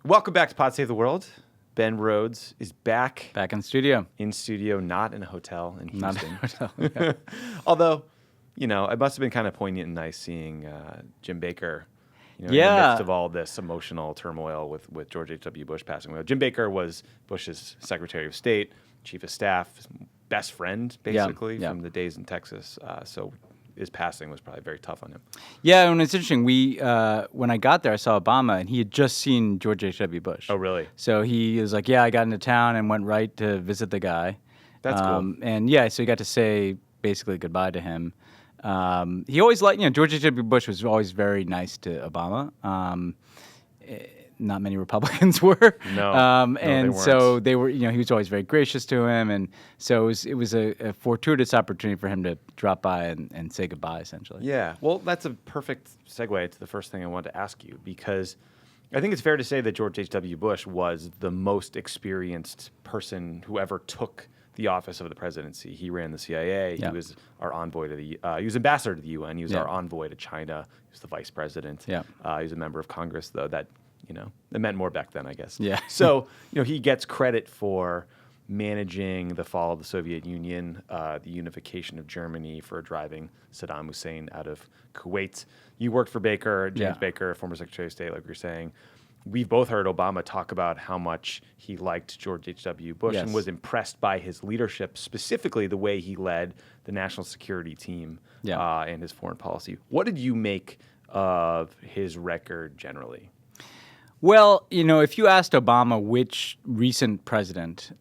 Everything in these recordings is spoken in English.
Welcome back to Pod Save the World. Ben Rhodes is back. Back in studio. In studio, not in a hotel in Houston. Not in a hotel. Okay. Although, it must have been kind of poignant and nice seeing Jim Baker, in the Yeah. midst of all this emotional turmoil with George H.W. Bush passing away. Jim Baker was Bush's Secretary of State, Chief of Staff, his best friend, basically, from the days in Texas. So his passing was probably very tough on him. Yeah, and it's interesting. When I got there, I saw Obama, and he had just seen George H.W. Bush. Oh, really? So he was like, I got into town and went right to visit the guy. That's cool. And so he got to say basically goodbye to him. He always liked, George H.W. Bush was always very nice to Obama. Not many Republicans were. No, and they weren't. so they were, he was always very gracious to him. And so it was a fortuitous opportunity for him to drop by and say goodbye, essentially. Yeah. Well, that's a perfect segue to the first thing I wanted to ask you, because I think it's fair to say that George H.W. Bush was the most experienced person who ever took the office of the presidency. He ran the CIA. Yeah. He was our envoy to he was ambassador to the UN. He was Yeah. our envoy to China. He was the vice president. Yeah. He was a member of Congress, though. That it meant more back then, I guess. Yeah. So, he gets credit for managing the fall of the Soviet Union, the unification of Germany, for driving Saddam Hussein out of Kuwait. You worked for Baker, James Baker, former Secretary of State, like you're saying. We've both heard Obama talk about how much he liked George H.W. Bush and was impressed by his leadership, specifically the way he led the national security team and his foreign policy. What did you make of his record generally? Well, if you asked Obama which recent president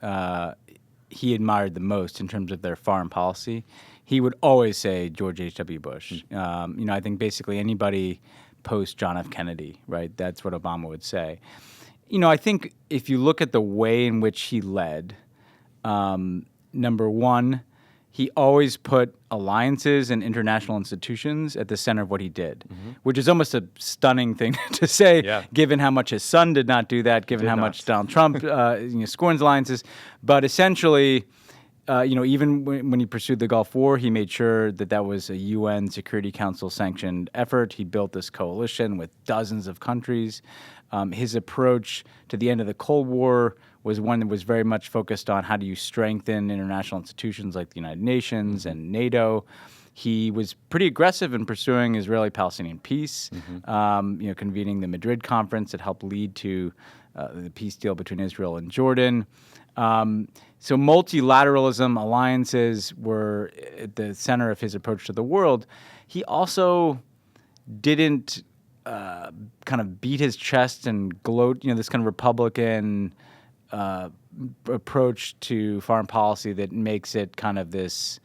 he admired the most in terms of their foreign policy, he would always say George H.W. Bush. I think basically anybody post John F. Kennedy, right? That's what Obama would say. I think if you look at the way in which he led, number one, he always put alliances and international institutions at the center of what he did, which is almost a stunning thing to say, given how much his son did not do that, given how much Donald Trump scorns alliances. But essentially, even when he pursued the Gulf War, he made sure that was a UN Security Council sanctioned effort. He built this coalition with dozens of countries. His approach to the end of the Cold War was one that was very much focused on how do you strengthen international institutions like the United Nations and NATO. He was pretty aggressive in pursuing Israeli-Palestinian peace, convening the Madrid conference that helped lead to the peace deal between Israel and Jordan. So multilateralism, alliances were at the center of his approach to the world. He also didn't kind of beat his chest and gloat, this kind of Republican approach to foreign policy that makes it kind of this,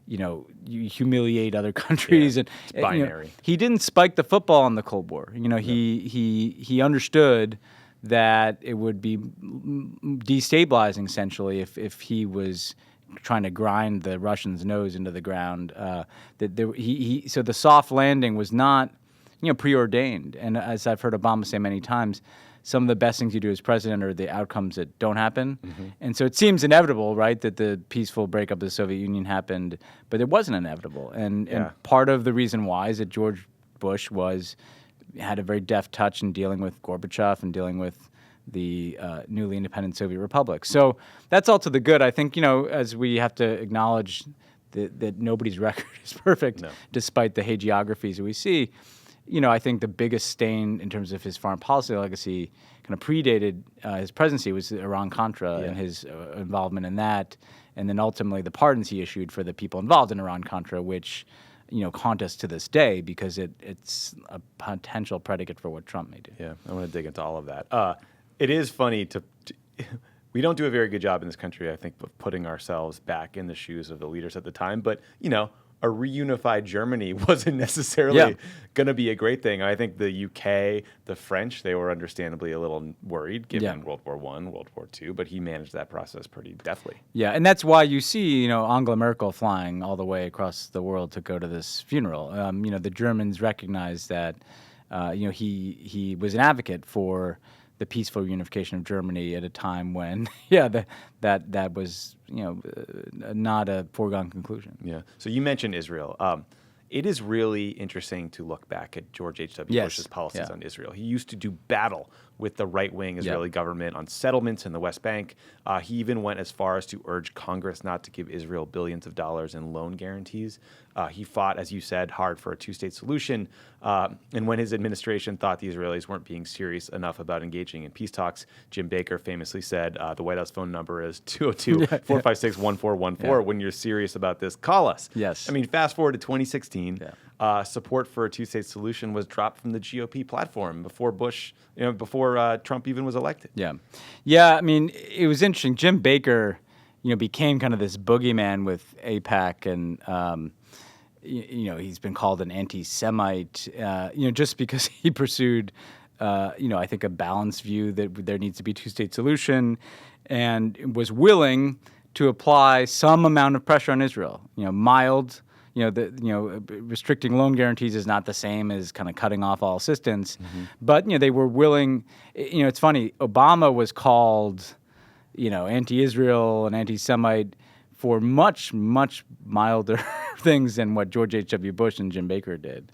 you humiliate other countries. And it's binary. He didn't spike the football in the Cold War. He understood that it would be destabilizing, essentially, if he was trying to grind the Russians' nose into the ground. So the soft landing was not, preordained. And as I've heard Obama say many times, some of the best things you do as president are the outcomes that don't happen. And so it seems inevitable, right, that the peaceful breakup of the Soviet Union happened, but it wasn't inevitable. And part of the reason why is that George Bush had a very deft touch in dealing with Gorbachev and dealing with the newly independent Soviet republic. So that's all to the good. I think, as we have to acknowledge that nobody's record is perfect, despite the hagiographies that we see, I think the biggest stain in terms of his foreign policy legacy kind of predated his presidency was Iran-Contra and his involvement in that, and then ultimately the pardons he issued for the people involved in Iran-Contra, which haunt us to this day because it's a potential predicate for what Trump may do. Yeah, I want to dig into all of that. It is funny we don't do a very good job in this country, I think, of putting ourselves back in the shoes of the leaders at the time. But, a reunified Germany wasn't necessarily going to be a great thing. I think the UK, the French, they were understandably a little worried given World War I, World War II, but he managed that process pretty deftly. Yeah, and that's why you see, Angela Merkel flying all the way across the world to go to this funeral. The Germans recognized that, he was an advocate for the peaceful unification of Germany at a time when, that was, not a foregone conclusion. Yeah. So you mentioned Israel. It is really interesting to look back at George H.W. Bush's policies on Israel. He used to do battle with the right-wing Israeli government on settlements in the West Bank. He even went as far as to urge Congress not to give Israel billions of dollars in loan guarantees. He fought, as you said, hard for a two-state solution. And when his administration thought the Israelis weren't being serious enough about engaging in peace talks, Jim Baker famously said, the White House phone number is 202-456-1414. When you're serious about this, call us. Yes. I mean, fast forward to 2016. Support for a two-state solution was dropped from the GOP platform before before Trump even was elected. Yeah. I mean, it was interesting. Jim Baker, became kind of this boogeyman with AIPAC, and he's been called an anti-Semite, just because he pursued, I think a balanced view that there needs to be a two-state solution, and was willing to apply some amount of pressure on Israel. Mild. Restricting loan guarantees is not the same as kind of cutting off all assistance, but they were willing. It's funny. Obama was called, anti-Israel and anti-Semite for much, much milder things than what George H.W. Bush and Jim Baker did.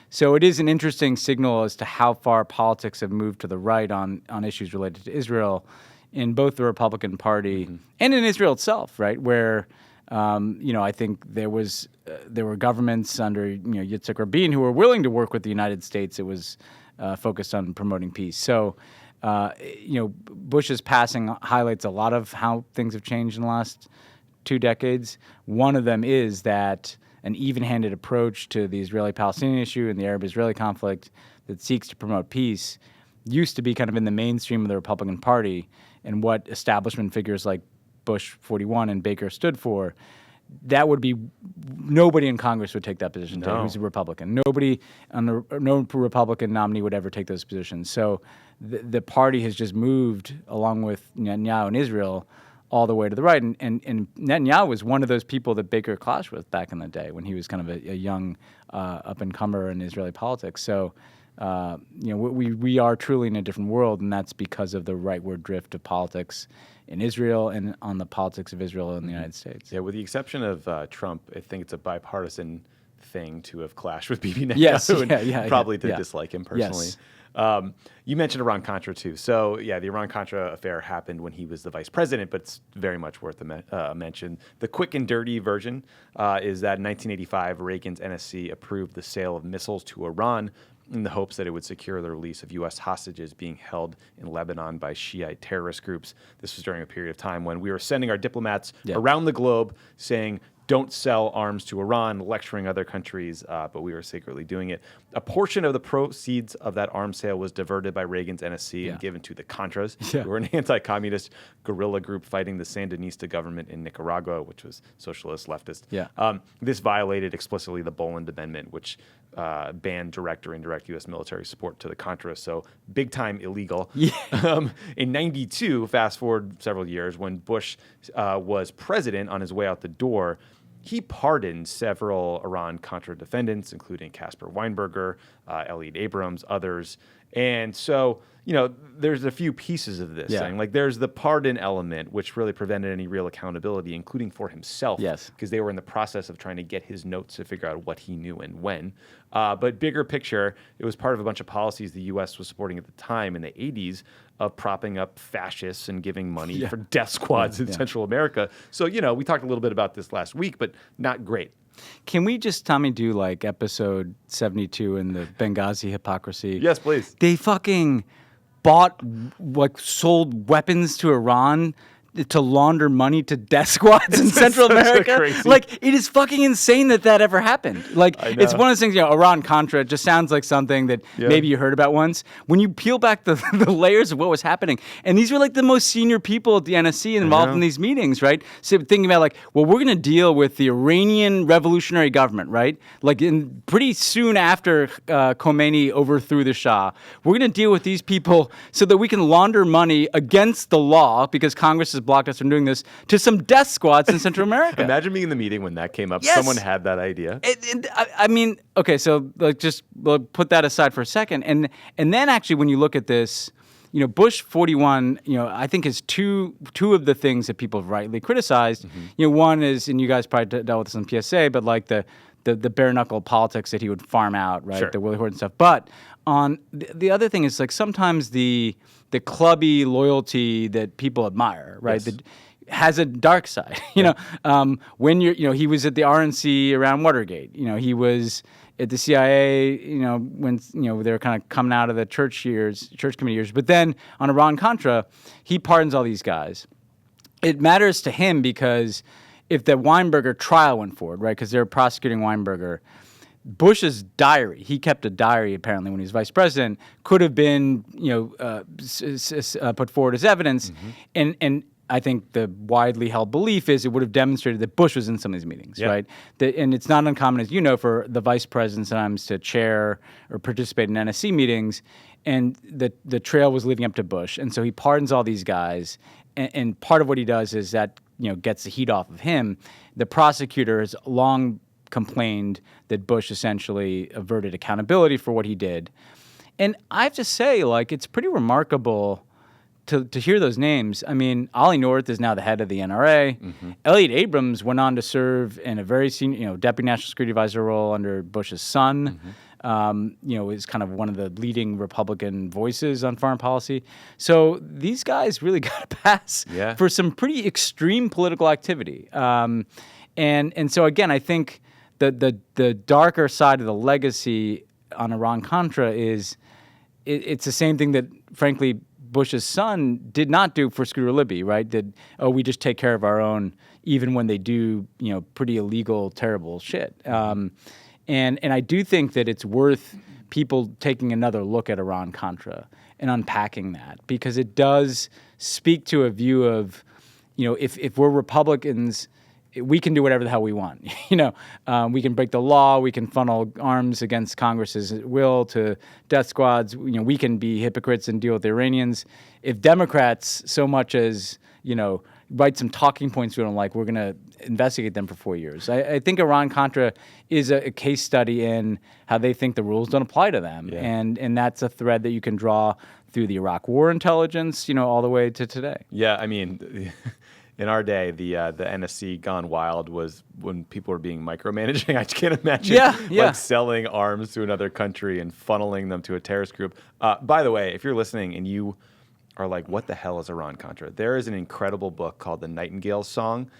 So it is an interesting signal as to how far politics have moved to the right on issues related to Israel in both the Republican Party and in Israel itself, right? Where I think there were governments under Yitzhak Rabin who were willing to work with the United States. It was focused on promoting peace. So Bush's passing highlights a lot of how things have changed in the last 2 decades. One of them is that an even-handed approach to the Israeli-Palestinian issue and the Arab-Israeli conflict that seeks to promote peace used to be kind of in the mainstream of the Republican Party, and what establishment figures like Bush 41 and Baker stood for. That would be nobody in Congress would take that position. No. Who's a Republican? No Republican nominee would ever take those positions. So the party has just moved along with Netanyahu in Israel all the way to the right. And Netanyahu was one of those people that Baker clashed with back in the day when he was kind of a young up-and-comer in Israeli politics. So we are truly in a different world, and that's because of the rightward drift of politics in Israel and on the politics of Israel in the United States. Yeah, with the exception of Trump, I think it's a bipartisan thing to have clashed with Bibi Netanyahu Yes, and probably to dislike him personally. Yes. You mentioned Iran-Contra too. So yeah, the Iran-Contra affair happened when he was the vice president, but it's very much worth a mention. The quick and dirty version is that in 1985, Reagan's NSC approved the sale of missiles to Iran in the hopes that it would secure the release of U.S. hostages being held in Lebanon by Shiite terrorist groups. This was during a period of time when we were sending our diplomats around the globe saying, don't sell arms to Iran, lecturing other countries, but we were secretly doing it. A portion of the proceeds of that arms sale was diverted by Reagan's NSC and given to the Contras, who were an anti-communist guerrilla group fighting the Sandinista government in Nicaragua, which was socialist, leftist. This violated explicitly the Boland Amendment, which banned direct or indirect U.S. military support to the Contras, so big time illegal. In 92, fast forward several years, when Bush was president on his way out the door, he pardoned several Iran-Contra defendants, including Casper Weinberger, Elliot Abrams, others. And so, there's a few pieces of this thing. Like, there's the pardon element, which really prevented any real accountability, including for himself. Because they were in the process of trying to get his notes to figure out what he knew and when. But bigger picture, it was part of a bunch of policies the U.S. was supporting at the time in the 80s of propping up fascists and giving money for death squads in Central America. So, we talked a little bit about this last week, but not great. Can we just, Tommy, do like episode 72 in the Benghazi hypocrisy? Yes, please. They fucking sold weapons to Iran to launder money to death squads in Central America. Crazy. Like, it is fucking insane that ever happened. Like, it's one of those things, Iran-Contra, it just sounds like something that maybe you heard about once. When you peel back the layers of what was happening, and these were like the most senior people at the NSC involved in these meetings, right? So thinking about like, well, we're going to deal with the Iranian revolutionary government, right? Like, pretty soon after Khomeini overthrew the Shah, we're going to deal with these people so that we can launder money against the law, because Congress has blocked us from doing this, to some death squads in Central America. Imagine being in the meeting when that came up. Someone had that idea. I mean, okay, so just put that aside for a second. And then actually when you look at this, Bush 41, I think is two of the things that people have rightly criticized. One is, and you guys probably dealt with this on PSA, but like the the bare knuckle politics that he would farm out, right? Sure. The Willie Horton stuff. But on the other thing is like sometimes the clubby loyalty that people admire, right? Yes. That has a dark side. You know, when he was at the RNC around Watergate. You know, he was at the CIA. You know, when they were kind of coming out of the church committee years. But then on Iran-Contra, he pardons all these guys. It matters to him because if the Weinberger trial went forward, right, because they're prosecuting Weinberger, Bush's diary, he kept a diary apparently when he was vice president, could have been, put forward as evidence. And I think the widely held belief is it would have demonstrated that Bush was in some of these meetings, right? And it's not uncommon, as you know, for the vice president sometimes to chair or participate in NSC meetings. And the trail was leading up to Bush. And so he pardons all these guys. And part of what he does is that, gets the heat off of him. The prosecutor has long complained that Bush essentially averted accountability for what he did. And I have to say, like, it's pretty remarkable to hear those names. I mean, Ollie North is now the head of the NRA. Elliot Abrams went on to serve in a very senior, deputy national security advisor role under Bush's son. Is kind of one of the leading Republican voices on foreign policy. So these guys really got a pass for some pretty extreme political activity. And so again, I think the darker side of the legacy on Iran-Contra is it's the same thing that, frankly, Bush's son did not do for Scooter Libby, right? That, we just take care of our own, even when they do, pretty illegal, terrible shit. And I do think that it's worth people taking another look at Iran-Contra and unpacking that, because it does speak to a view of, if we're Republicans, we can do whatever the hell we want. We can break the law. We can funnel arms against Congress's will to death squads. We can be hypocrites and deal with the Iranians. If Democrats so much as, write some talking points we don't like, we're going to investigate them for 4 years. I think Iran-Contra is a case study in how they think the rules don't apply to them. And that's a thread that you can draw through the Iraq War intelligence, all the way to today. Yeah, I mean... In our day, the NSC gone wild was when people were being micromanaging. I can't imagine like selling arms to another country and funneling them to a terrorist group. By the way, if you're listening and you are like, what the hell is Iran-Contra? There is an incredible book called The Nightingale Song,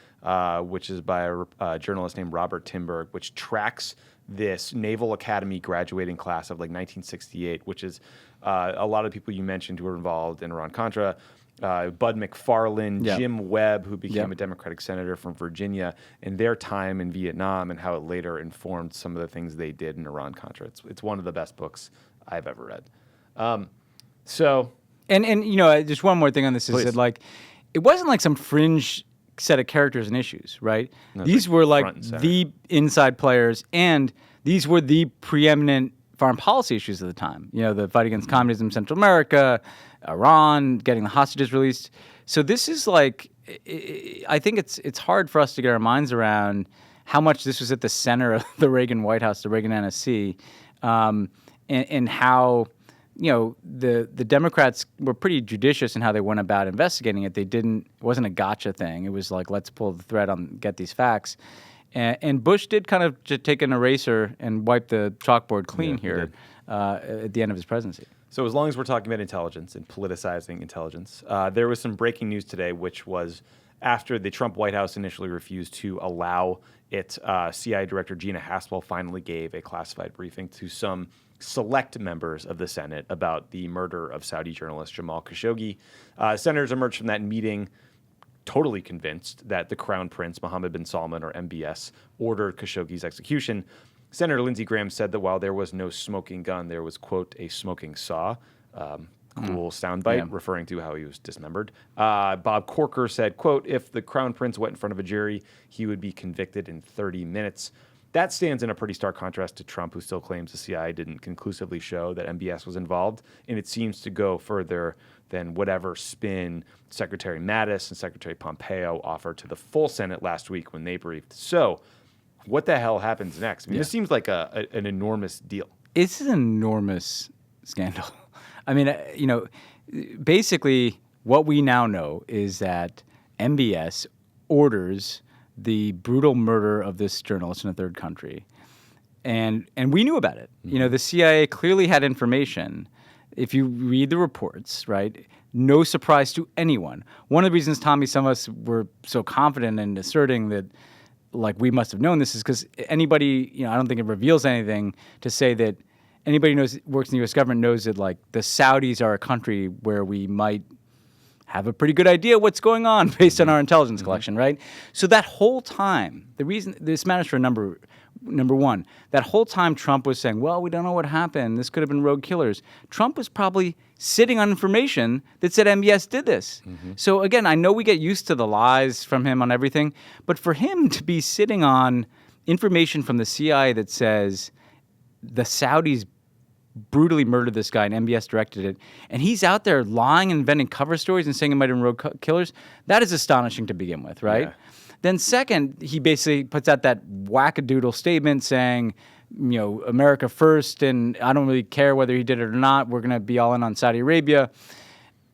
which is by a journalist named Robert Timberg, which tracks this Naval Academy graduating class of like 1968, which is a lot of people you mentioned who were involved in Iran-Contra. Bud McFarlane, Jim Webb, who became a Democratic senator from Virginia, and their time in Vietnam and how it later informed some of the things they did in Iran-Contra. It's one of the best books I've ever read. And just one more thing on this is that, like, it wasn't like some fringe set of characters and issues, right? No, these were like the inside players, and these were the preeminent foreign policy issues at the time. The fight against communism in Central America, Iran, getting the hostages released. So this is like, I think it's hard for us to get our minds around how much this was at the center of the Reagan White House, the Reagan NSC, and how, the Democrats were pretty judicious in how they went about investigating it. It wasn't a gotcha thing. It was like, let's pull the thread on, get these facts. And Bush did kind of just take an eraser and wipe the chalkboard clean here at the end of his presidency. So as long as we're talking about intelligence and politicizing intelligence, there was some breaking news today, which was after the Trump White House initially refused to allow it, CIA Director Gina Haspel finally gave a classified briefing to some select members of the Senate about the murder of Saudi journalist Jamal Khashoggi. Senators emerged from that meeting totally convinced that the Crown Prince, Mohammed bin Salman, or MBS, ordered Khashoggi's execution. Senator Lindsey Graham said that while there was no smoking gun, there was, quote, a smoking saw. Cool soundbite, referring to how he was dismembered. Bob Corker said, quote, if the Crown Prince went in front of a jury, he would be convicted in 30 minutes. That stands in a pretty stark contrast to Trump, who still claims the CIA didn't conclusively show that MBS was involved. And it seems to go further than whatever spin Secretary Mattis and Secretary Pompeo offered to the full Senate last week when they briefed. So what the hell happens next? I mean, this seems like an enormous deal. It's an enormous scandal. I mean, basically what we now know is that MBS orders the brutal murder of this journalist in a third country. and we knew about it. You know, the CIA clearly had information. If you read the reports, right, no surprise to anyone. One of the reasons, Tommy, some of us were so confident in asserting that, like, we must have known this is because anybody, you know, I don't think it reveals anything to say that anybody knows works in the U.S. government knows that, like, the Saudis are a country where we might have a pretty good idea what's going on based on our intelligence collection, right? So that whole time, the reason this matters for number one, that whole time Trump was saying, well, we don't know what happened. This could have been rogue killers. Trump was probably sitting on information that said MBS did this. So again, I know we get used to the lies from him on everything, but for him to be sitting on information from the CIA that says the Saudis brutally murdered this guy and MBS directed it, and he's out there lying and inventing cover stories and saying it might have been rogue killers, that is astonishing to begin with, right? Yeah. Then second, he basically puts out that wackadoodle statement saying, you know, America first, and I don't really care whether he did it or not. We're going to be all in on Saudi Arabia.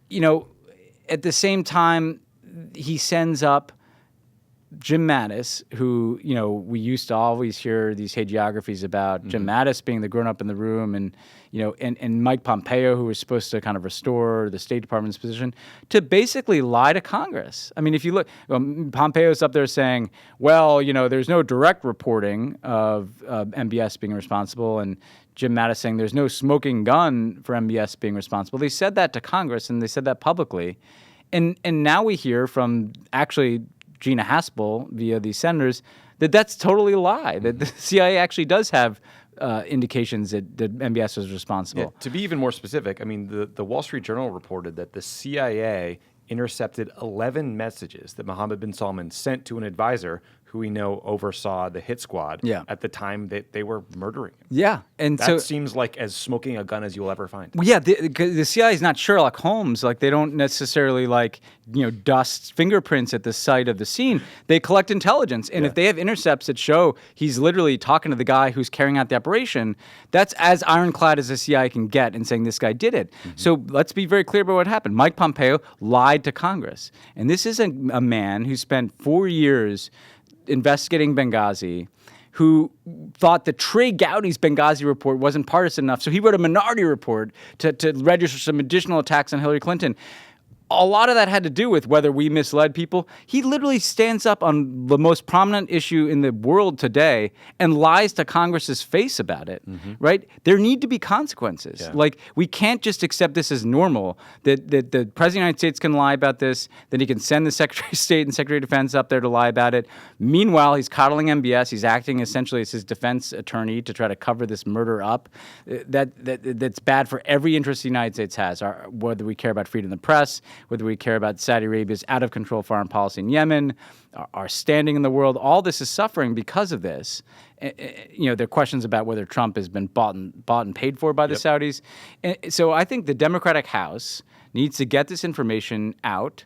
You know, at the same time, he sends up Jim Mattis, who, you know, we used to always hear these hagiographies about Jim Mattis being the grown-up in the room, and, you know, and Mike Pompeo, who was supposed to kind of restore the State Department's position, to basically lie to Congress. I mean, if you look, Pompeo's up there saying, well, you know, there's no direct reporting of MBS being responsible, and Jim Mattis saying there's no smoking gun for MBS being responsible. They said that to Congress, and they said that publicly. And now we hear from actually Gina Haspel via these senators that that's totally a lie, that the CIA actually does have indications that MBS was responsible. Yeah, to be even more specific, I mean, the Wall Street Journal reported that the CIA intercepted 11 messages that Mohammed bin Salman sent to an advisor who we know oversaw the hit squad at the time that they were murdering him. Yeah. And that so seems like as smoking a gun as you'll ever find. Well, yeah, the CIA is not Sherlock Holmes. Like, they don't necessarily, like, you know, dust fingerprints at the site of the scene. They collect intelligence. And if they have intercepts that show he's literally talking to the guy who's carrying out the operation, that's as ironclad as the CIA can get in saying this guy did it. So let's be very clear about what happened. Mike Pompeo lied to Congress. And this is a man who spent 4 years investigating Benghazi, who thought that Trey Gowdy's Benghazi report wasn't partisan enough, so he wrote a minority report to register some additional attacks on Hillary Clinton. A lot of that had to do with whether we misled people. He literally stands up on the most prominent issue in the world today and lies to Congress's face about it, right? There need to be consequences. Yeah. Like, we can't just accept this as normal, that the President of the United States can lie about this, then he can send the Secretary of State and Secretary of Defense up there to lie about it. Meanwhile, he's coddling MBS. He's acting essentially as his defense attorney to try to cover this murder up. That's bad for every interest the United States has, whether we care about freedom of the press, whether we care about Saudi Arabia's out-of-control foreign policy in Yemen, our standing in the world. All this is suffering because of this. You know, there are questions about whether Trump has been bought and paid for by the Saudis. And so I think the Democratic House needs to get this information out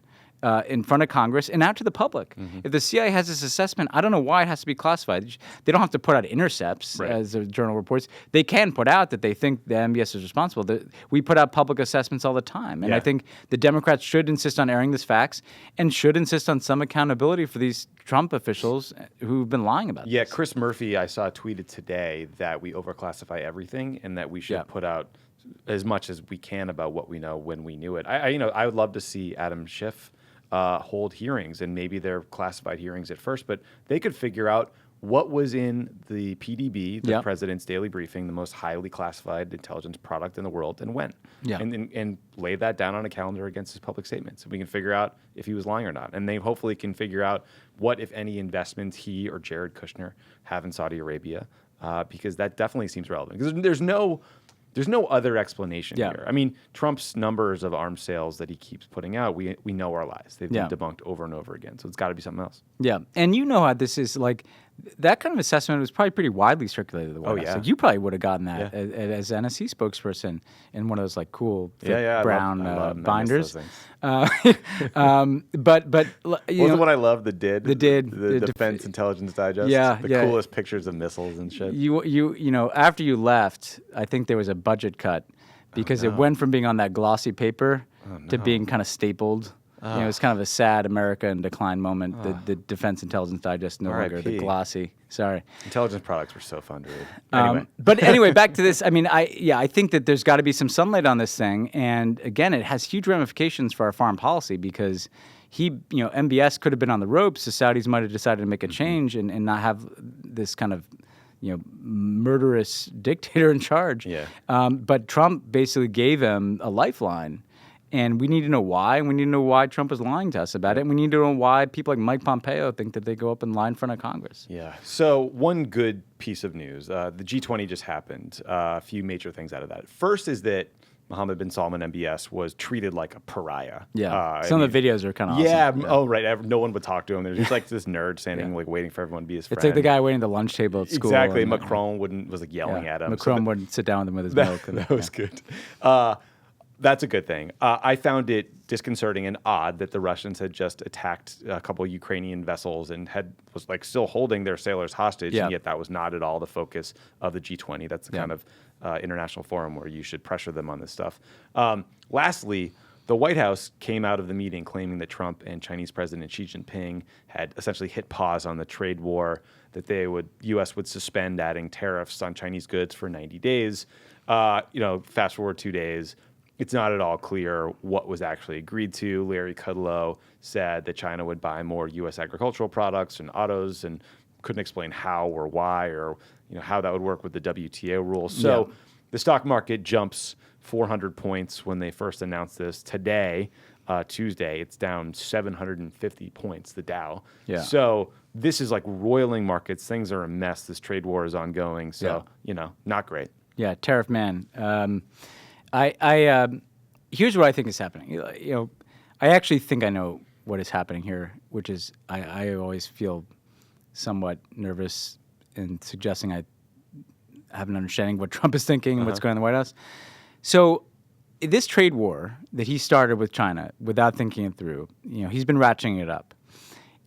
in front of Congress and out to the public. If the CIA has this assessment, I don't know why it has to be classified. They don't have to put out intercepts, as the journal reports. They can put out that they think the MBS is responsible. We put out public assessments all the time. And I think the Democrats should insist on airing these facts and should insist on some accountability for these Trump officials who've been lying about this. Yeah, Chris Murphy, I saw tweeted today that we overclassify everything and that we should put out as much as we can about what we know when we knew it. I would love to see Adam Schiff hold hearings, and maybe they're classified hearings at first, but they could figure out what was in the PDB, the President's Daily Briefing, the most highly classified intelligence product in the world, and when. And lay that down on a calendar against his public statements. And we can figure out if he was lying or not. And they hopefully can figure out what, if any, investments he or Jared Kushner have in Saudi Arabia, because that definitely seems relevant. Because there's no other explanation here. I mean, Trump's numbers of arms sales that he keeps putting out, we know are lies. They've been debunked over and over again. So it's got to be something else. Yeah. And you know how this is, like, that kind of assessment was probably pretty widely circulated. The White House. Like, you probably would have gotten that as NSC spokesperson in one of those, like, cool brown binders. But you know, what I love, the Defense Intelligence Digest. The coolest pictures of missiles and shit. You know, after you left, I think there was a budget cut because it went from being on that glossy paper to being kind of stapled. It's kind of a sad America in decline moment. The Defense Intelligence Digest no longer the RIP. glossy. Sorry. Intelligence products were so fun to read. Anyway. But anyway, back to this. I mean, I think that there's got to be some sunlight on this thing. And again, it has huge ramifications for our foreign policy because MBS could have been on the ropes. The Saudis might have decided to make a change and not have this kind of murderous dictator in charge. Yeah. But Trump basically gave him a lifeline. And we need to know why, and we need to know why Trump is lying to us about it, and we need to know why people like Mike Pompeo think that they go up and lie in front of Congress. Yeah. So one good piece of news, the G20 just happened. A few major things out of that. First is that Mohammed bin Salman, MBS, was treated like a pariah. Yeah. Some of the videos are kind of awesome. Yeah. Oh, right. No one would talk to him. There's just like this nerd standing, like waiting for everyone to be his friend. It's like the guy waiting at the lunch table at school. Exactly. Macron was like yelling at him. Macron wouldn't sit down with him with his milk. That was good. That's a good thing. I found it disconcerting and odd that the Russians had just attacked a couple of Ukrainian vessels and was like still holding their sailors hostage, and yet that was not at all the focus of the G20. That's the kind of international forum where you should pressure them on this stuff. Lastly, the White House came out of the meeting claiming that Trump and Chinese President Xi Jinping had essentially hit pause on the trade war, that U.S. would suspend adding tariffs on Chinese goods for 90 days. Fast forward 2 days. It's not at all clear what was actually agreed to. Larry Kudlow said that China would buy more U.S. agricultural products and autos and couldn't explain how or why or how that would work with the WTO rules. So the stock market jumps 400 points when they first announced this. Today, Tuesday, it's down 750 points, the Dow. Yeah. So this is like roiling markets. Things are a mess. This trade war is ongoing. So, not great. Yeah, tariff man. Here's what I think is happening. I actually think I know what is happening here, which is I always feel somewhat nervous in suggesting I have an understanding of what Trump is thinking and what's going on in the White House. So this trade war that he started with China without thinking it through, he's been ratcheting it up.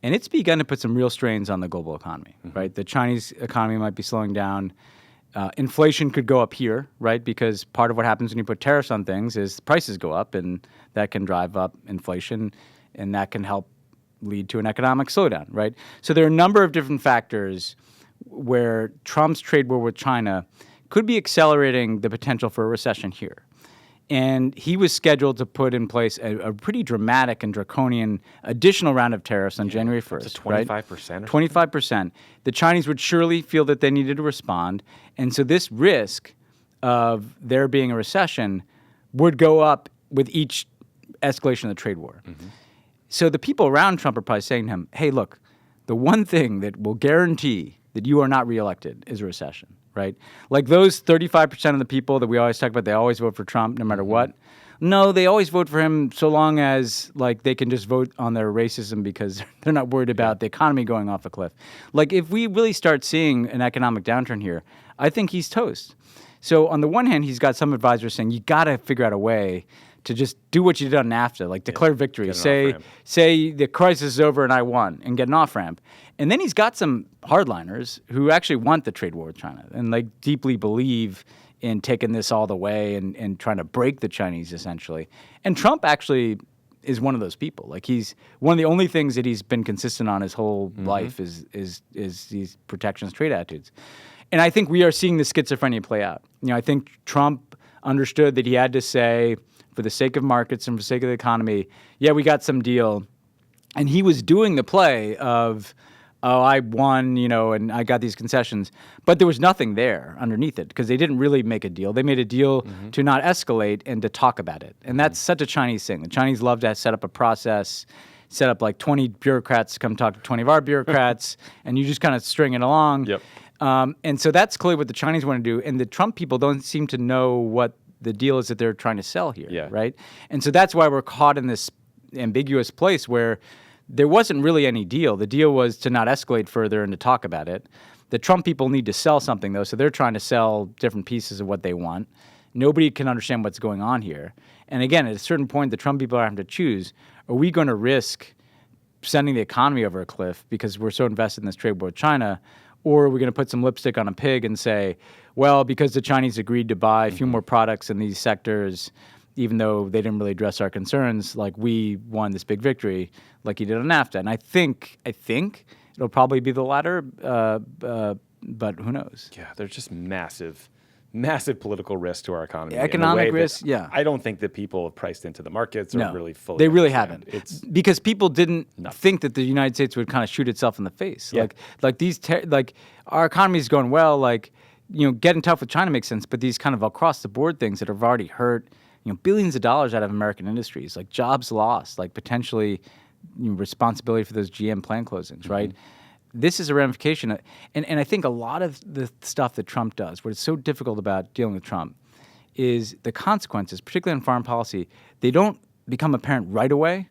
And it's begun to put some real strains on the global economy, right? The Chinese economy might be slowing down. Inflation could go up here, right? Because part of what happens when you put tariffs on things is prices go up, and that can drive up inflation, and that can help lead to an economic slowdown, right? So there are a number of different factors where Trump's trade war with China could be accelerating the potential for a recession here. And he was scheduled to put in place a pretty dramatic and draconian additional round of tariffs on January 1st. It's 25%? 25%. The Chinese would surely feel that they needed to respond. And so this risk of there being a recession would go up with each escalation of the trade war. So the people around Trump are probably saying to him, hey, look, the one thing that will guarantee that you are not reelected is a recession. Right? Like those 35% of the people that we always talk about, they always vote for Trump no matter what. No, they always vote for him so long as like they can just vote on their racism because they're not worried about the economy going off a cliff. Like if we really start seeing an economic downturn here, I think he's toast. So on the one hand, he's got some advisors saying you got to figure out a way to just do what you did on NAFTA, like declare victory, say the crisis is over and I won, and get an off-ramp. And then he's got some hardliners who actually want the trade war with China and like deeply believe in taking this all the way and trying to break the Chinese essentially. And Trump actually is one of those people. Like he's one of the only things that he's been consistent on his whole life is these protectionist trade attitudes. And I think we are seeing the schizophrenia play out. I think Trump understood that he had to say, for the sake of markets and for the sake of the economy, yeah, we got some deal. And he was doing the play of, oh, I won, and I got these concessions. But there was nothing there underneath it because they didn't really make a deal. They made a deal to not escalate and to talk about it. And that's such a Chinese thing. The Chinese love to set up a process, set up like 20 bureaucrats to come talk to 20 of our bureaucrats, and you just kind of string it along. Yep. And so that's clearly what the Chinese want to do. And the Trump people don't seem to know what the deal is that they're trying to sell here, right? And so that's why we're caught in this ambiguous place where there wasn't really any deal. The deal was to not escalate further and to talk about it. The Trump people need to sell something, though, so they're trying to sell different pieces of what they want. Nobody can understand what's going on here. And again, at a certain point, the Trump people are having to choose, are we going to risk sending the economy over a cliff because we're so invested in this trade war with China, or are we going to put some lipstick on a pig and say, well, because the Chinese agreed to buy a few more products in these sectors, even though they didn't really address our concerns, like we won this big victory, like he did on NAFTA. And I think it'll probably be the latter, but who knows? Yeah, there's just massive political risk to our economy. Economic risk, yeah. I don't think that people have priced into the markets or really fully. They really understand. haven't. It's because people didn't think that the United States would kind of shoot itself in the face. Yeah. Like our economy is going well. Like, getting tough with China makes sense, but these kind of across the board things that have already hurt, billions of dollars out of American industries, like jobs lost, like potentially responsibility for those GM plant closings, right? This is a ramification. And I think a lot of the stuff that Trump does, what is so difficult about dealing with Trump, is the consequences, particularly in foreign policy, they don't become apparent right away,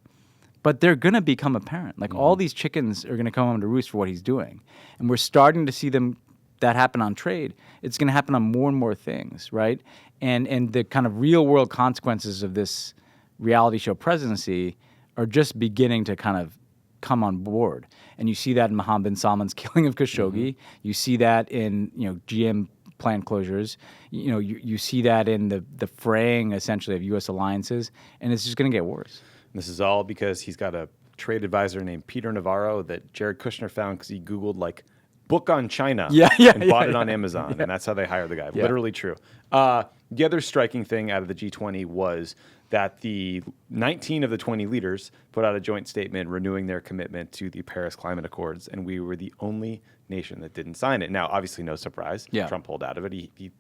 but they're going to become apparent. Like all these chickens are going to come home to roost for what he's doing. And we're starting to see that happen on trade. It's going to happen on more and more things, right? And the kind of real world consequences of this reality show presidency are just beginning to kind of come on board. And you see that in Mohammed bin Salman's killing of Khashoggi. You see that in GM plant closures. You see that in the fraying essentially of U.S. alliances, and it's just going to get worse. This is all because he's got a trade advisor named Peter Navarro that Jared Kushner found because he Googled like book on China and bought it on Amazon, and that's how they hired the guy. Yeah. Literally true. The other striking thing out of the G20 was that the 19 of the 20 leaders put out a joint statement renewing their commitment to the Paris Climate Accords, and we were the only nation that didn't sign it. Now, obviously, no surprise. Yeah. Trump pulled out of it. He,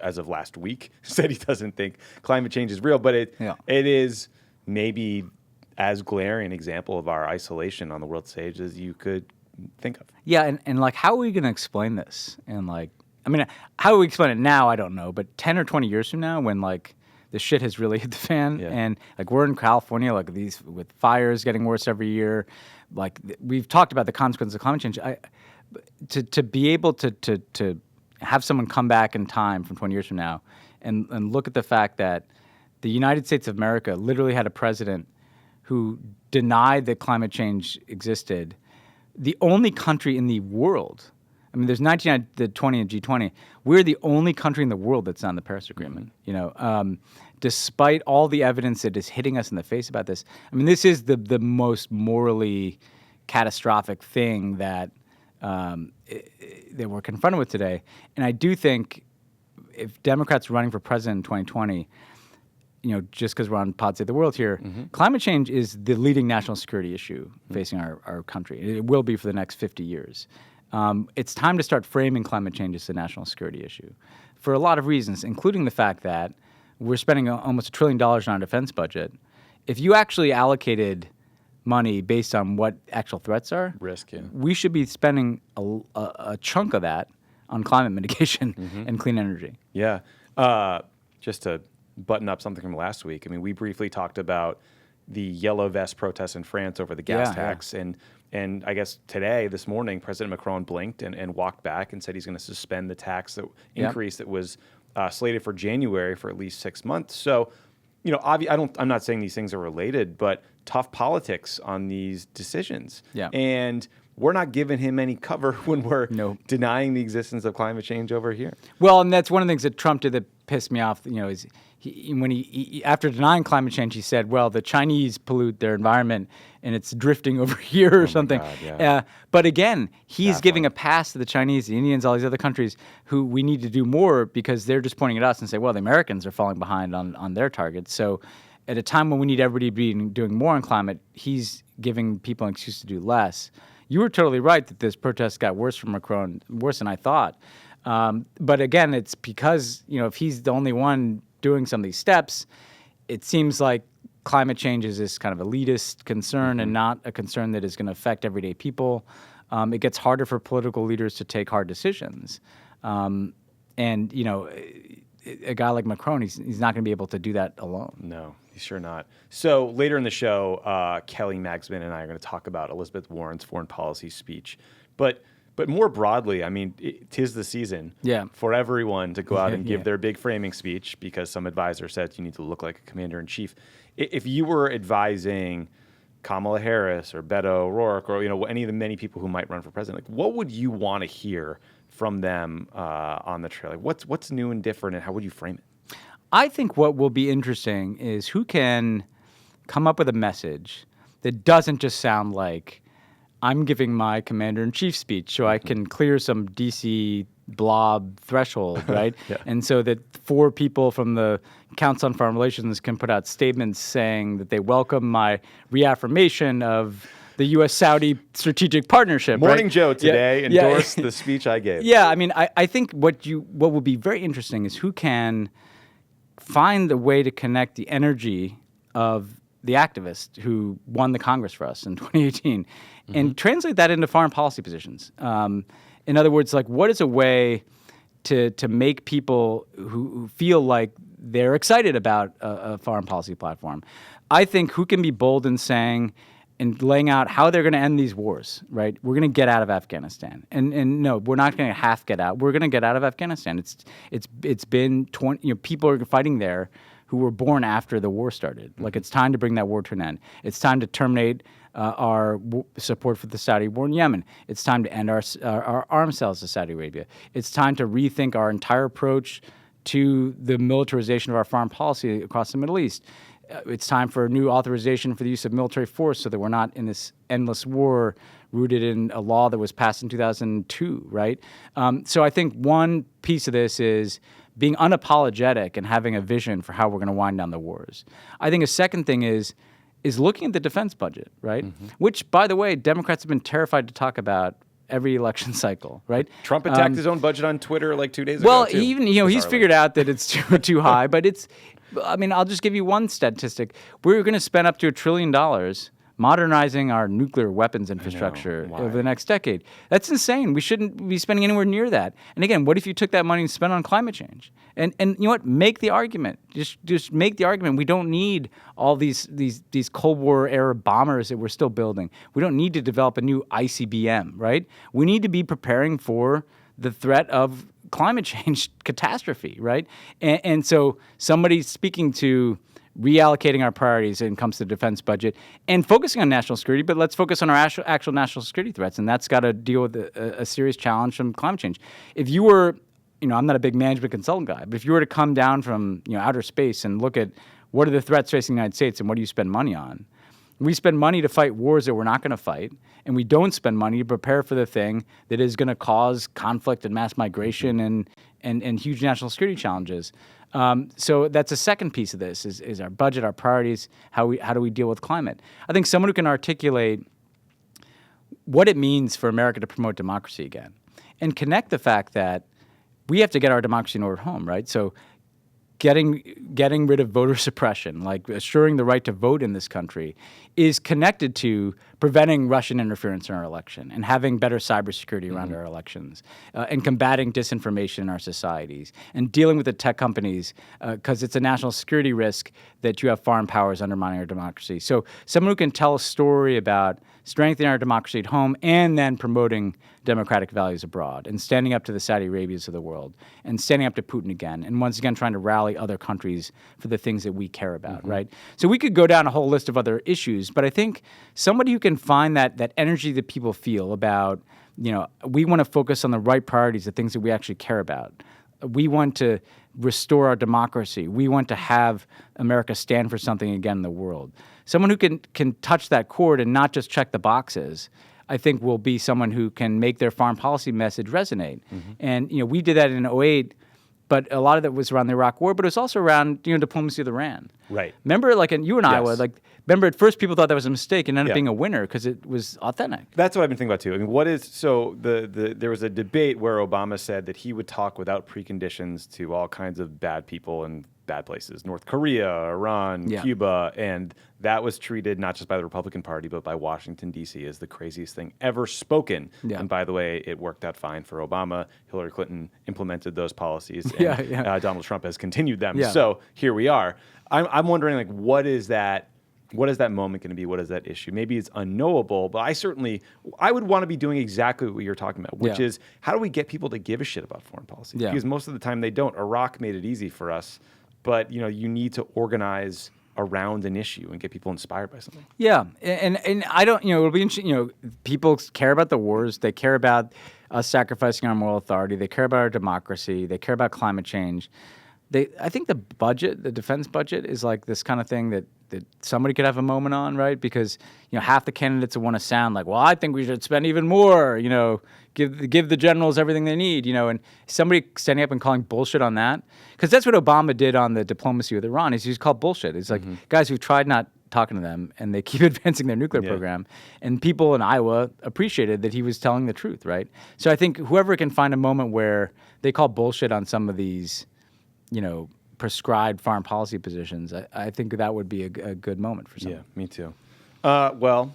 as of last week, said he doesn't think climate change is real, but it is maybe as glaring an example of our isolation on the world stage as you could think of. Yeah, and like, how are we going to explain this? And how do we explain it now? I don't know, but 10 or 20 years from now, when like the shit has really hit the fan, and like we're in California, like these with fires getting worse every year, like we've talked about the consequences of climate change. To be able to have someone come back in time from 20 years from now and look at the fact that the United States of America literally had a president who denied that climate change existed, the only country in the world. I mean, there's 19, the 20, and G20. We're the only country in the world that's on the Paris Agreement. Despite all the evidence that is hitting us in the face about this. I mean, this is the most morally catastrophic thing that we're confronted with today. And I do think if Democrats are running for president in 2020, just because we're on Pod Save the World here, climate change is the leading national security issue facing our country. It will be for the next 50 years. It's time to start framing climate change as a national security issue for a lot of reasons, including the fact that we're spending almost $1 trillion on our defense budget. If you actually allocated money based on what actual threats are, we should be spending a chunk of that on climate mitigation and clean energy. Yeah. Just to button up something from last week, I mean, we briefly talked about the yellow vest protests in France over the gas tax. And I guess this morning, President Macron blinked and walked back and said he's going to suspend the tax increase that was slated for January for at least 6 months. So, I'm not saying these things are related, but tough politics on these decisions. Yeah. And we're not giving him any cover when we're denying the existence of climate change over here. Well, and that's one of the things that Trump did that pissed me off, is when he after denying climate change, he said, well, the Chinese pollute their environment and it's drifting over here or something. God, but again, he's giving a pass to the Chinese, the Indians, all these other countries who we need to do more because they're just pointing at us and say, well, the Americans are falling behind on their targets. So at a time when we need everybody to be doing more on climate, he's giving people an excuse to do less. You were totally right that this protest got worse from Macron, worse than I thought. But again, it's because, if he's the only one doing some of these steps, it seems like climate change is this kind of elitist concern and not a concern that is going to affect everyday people. It gets harder for political leaders to take hard decisions. And, a guy like Macron, he's not going to be able to do that alone. No, he's sure not. So later in the show, Kelly Magsman and I are going to talk about Elizabeth Warren's foreign policy speech. But more broadly, I mean, 'tis the season for everyone to go out and give their big framing speech because some advisor said you need to look like a commander-in-chief. If you were advising Kamala Harris or Beto O'Rourke or any of the many people who might run for president, like what would you want to hear from them on the trail? Like what's new and different, and how would you frame it? I think what will be interesting is who can come up with a message that doesn't just sound like I'm giving my commander-in-chief speech so I can clear some DC blob threshold, right? Yeah. And so that 4 people from the Council on Foreign Relations can put out statements saying that they welcome my reaffirmation of the U.S.-Saudi strategic partnership. Morning right? Joe today endorsed the speech I gave. Yeah, I mean, I think what will be very interesting is who can find a way to connect the energy of the activist who won the Congress for us in 2018 and translate that into foreign policy positions. In other words, like, what is a way to make people who feel like they're excited about a foreign policy platform? I think who can be bold in saying and laying out how they're going to end these wars, right? We're going to get out of Afghanistan. And no, we're not going to half get out. We're going to get out of Afghanistan. It's been 20, people are fighting there who were born after the war started. Like, it's time to bring that war to an end. It's time to terminate our support for the Saudi war in Yemen. It's time to end our arms sales to Saudi Arabia. It's time to rethink our entire approach to the militarization of our foreign policy across the Middle East. It's time for a new authorization for the use of military force so that we're not in this endless war rooted in a law that was passed in 2002, right? So I think one piece of this is being unapologetic and having a vision for how we're going to wind down the wars. I think a second thing is looking at the defense budget, right? Which, by the way, Democrats have been terrified to talk about every election cycle, right? Trump attacked his own budget on Twitter like 2 days ago. Well, too. even he's figured out that it's too high, but it's. I mean, I'll just give you one statistic. We're going to spend up to $1 trillion modernizing our nuclear weapons infrastructure over the next decade. That's insane. We shouldn't be spending anywhere near that. And again, what if you took that money and spent it on climate change? And you know what? Make the argument. Just make the argument. We don't need all these Cold War era bombers that we're still building. We don't need to develop a new ICBM, right? We need to be preparing for the threat of climate change catastrophe, right? And so somebody speaking to reallocating our priorities when it comes to the defense budget and focusing on national security, but let's focus on our actual national security threats, and that's got to deal with a serious challenge from climate change. If you were, I'm not a big management consultant guy, but if you were to come down from outer space and look at what are the threats facing the United States and what do you spend money on, we spend money to fight wars that we're not going to fight, and we don't spend money to prepare for the thing that is going to cause conflict and mass migration and huge national security challenges. So that's a second piece of this is our budget, our priorities, how do we deal with climate. I think someone who can articulate what it means for America to promote democracy again and connect the fact that we have to get our democracy in order at home, right? So getting rid of voter suppression, like assuring the right to vote in this country, is connected to preventing Russian interference in our election and having better cybersecurity around our elections and combating disinformation in our societies and dealing with the tech companies because it's a national security risk that you have foreign powers undermining our democracy. So someone who can tell a story about strengthening our democracy at home and then promoting democratic values abroad and standing up to the Saudi Arabias of the world and standing up to Putin again and once again trying to rally other countries for the things that we care about, right? So we could go down a whole list of other issues, but I think somebody who can find that energy that people feel about, we want to focus on the right priorities, the things that we actually care about. We want to restore our democracy. We want to have America stand for something again in the world. Someone who can touch that chord and not just check the boxes, I think will be someone who can make their foreign policy message resonate. And we did that in 2008, but a lot of that was around the Iraq War, but it was also around diplomacy with Iran. Right. Remember, like you and I Yes. were remember at first people thought that was a mistake and ended up being a winner because it was authentic. That's what I've been thinking about too. I mean, there was a debate where Obama said that he would talk without preconditions to all kinds of bad people and bad places, North Korea, Iran, Cuba, and that was treated not just by the Republican Party, but by Washington, D.C. as the craziest thing ever spoken. Yeah. And by the way, it worked out fine for Obama. Hillary Clinton implemented those policies, and Donald Trump has continued them. Yeah. So here we are. I'm wondering, what is that moment going to be? What is that issue? Maybe it's unknowable, but I would want to be doing exactly what you're talking about, which is how do we get people to give a shit about foreign policy? Because most of the time they don't. Iraq made it easy for us, but you need to organize around an issue and get people inspired by something. Yeah, and I don't, it'll be interesting. People care about the wars. They care about us sacrificing our moral authority. They care about our democracy. They care about climate change. I think the budget, the defense budget, is like this kind of thing that somebody could have a moment on, right? Because half the candidates want to sound like, well, I think we should spend even more. Give the generals everything they need. And somebody standing up and calling bullshit on that, because that's what Obama did on the diplomacy with Iran. He's called bullshit. It's like guys who've tried not talking to them, and they keep advancing their nuclear program. And people in Iowa appreciated that he was telling the truth, right? So I think whoever can find a moment where they call bullshit on some of these, prescribed foreign policy positions, I think that would be a good moment for someone. Yeah, me too. Well,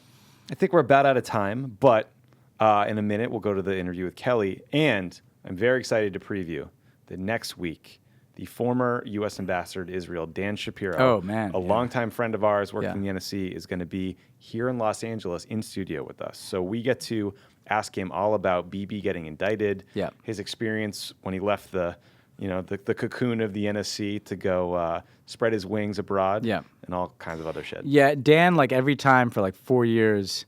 I think we're about out of time, but in a minute we'll go to the interview with Kelly, and I'm very excited to preview that next week the former U.S. ambassador to Israel, Dan Shapiro, a longtime friend of ours working in the NSC, is going to be here in Los Angeles in studio with us. So we get to ask him all about Bibi getting indicted, his experience when he left the cocoon of the NSC to go spread his wings abroad, and all kinds of other shit. Yeah, Dan, like every time for like 4 years,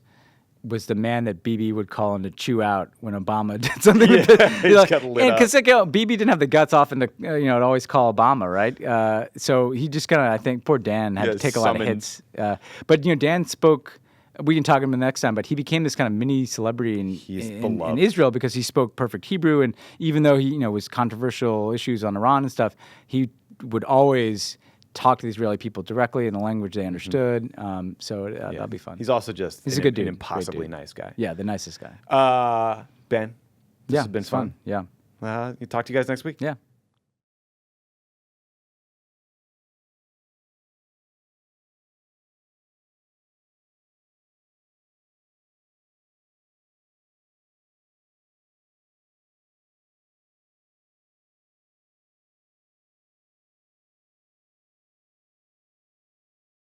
was the man that Bibi would call him to chew out when Obama did something. Because Bibi didn't have the guts often to to always call Obama, right? So he just kind of, I think, poor Dan had to take a lot of hits. But Dan spoke. We can talk to him the next time, but he became this kind of mini celebrity in Israel because he spoke perfect Hebrew, and even though he was controversial issues on Iran and stuff, he would always talk to the Israeli people directly in the language they understood. So that'll be fun. He's also he's a good dude, an impossibly nice guy. Yeah, the nicest guy. Ben, this has been fun. Yeah. Talk to you guys next week. Yeah.